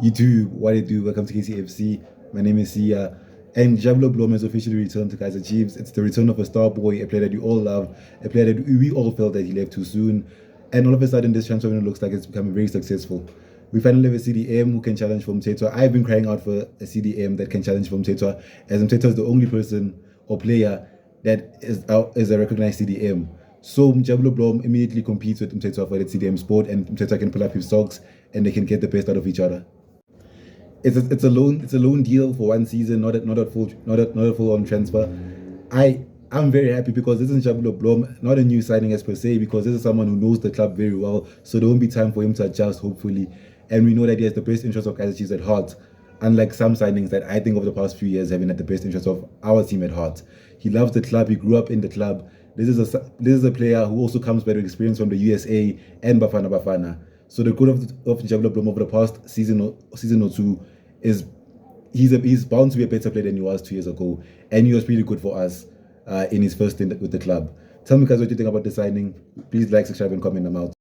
You too. What do you do? Welcome to KCFC. My name is Sia. And Njabulo Blom has officially returned to Kaizer Chiefs. It's the return of a star boy, a player that you all love, a player that we all felt that he left too soon. And all of a sudden, this transfer window looks like it's becoming very successful. We finally have a CDM who can challenge for Mtetwa. I've been crying out for a CDM that can challenge for Mtetwa, as Mtetwa is the only person or player that is a recognized CDM. So Njabulo Blom immediately competes with Mtetwa for the CDM sport, and Mtetwa can pull up his socks and they can get the best out of each other. It's a loan deal for 1 season, not a full on transfer. I'm very happy because this is Njabulo Blom, not a new signing as per se, because this is someone who knows the club very well. So there won't be time for him to adjust, hopefully. And we know that he has the best interest of Kaizer Chiefs at heart. Unlike some signings that I think over the past few years having had the best interest of our team at heart. He loves the club. He grew up in the club. This is a player who also comes by the experience from the USA and Bafana. So the good of Njabulo Blom over the past season or two is he's bound to be a better player than he was 2 years ago, and he was pretty good for us in his first stint with the club. Tell me guys what you think about the signing. Please like, subscribe, and comment them out.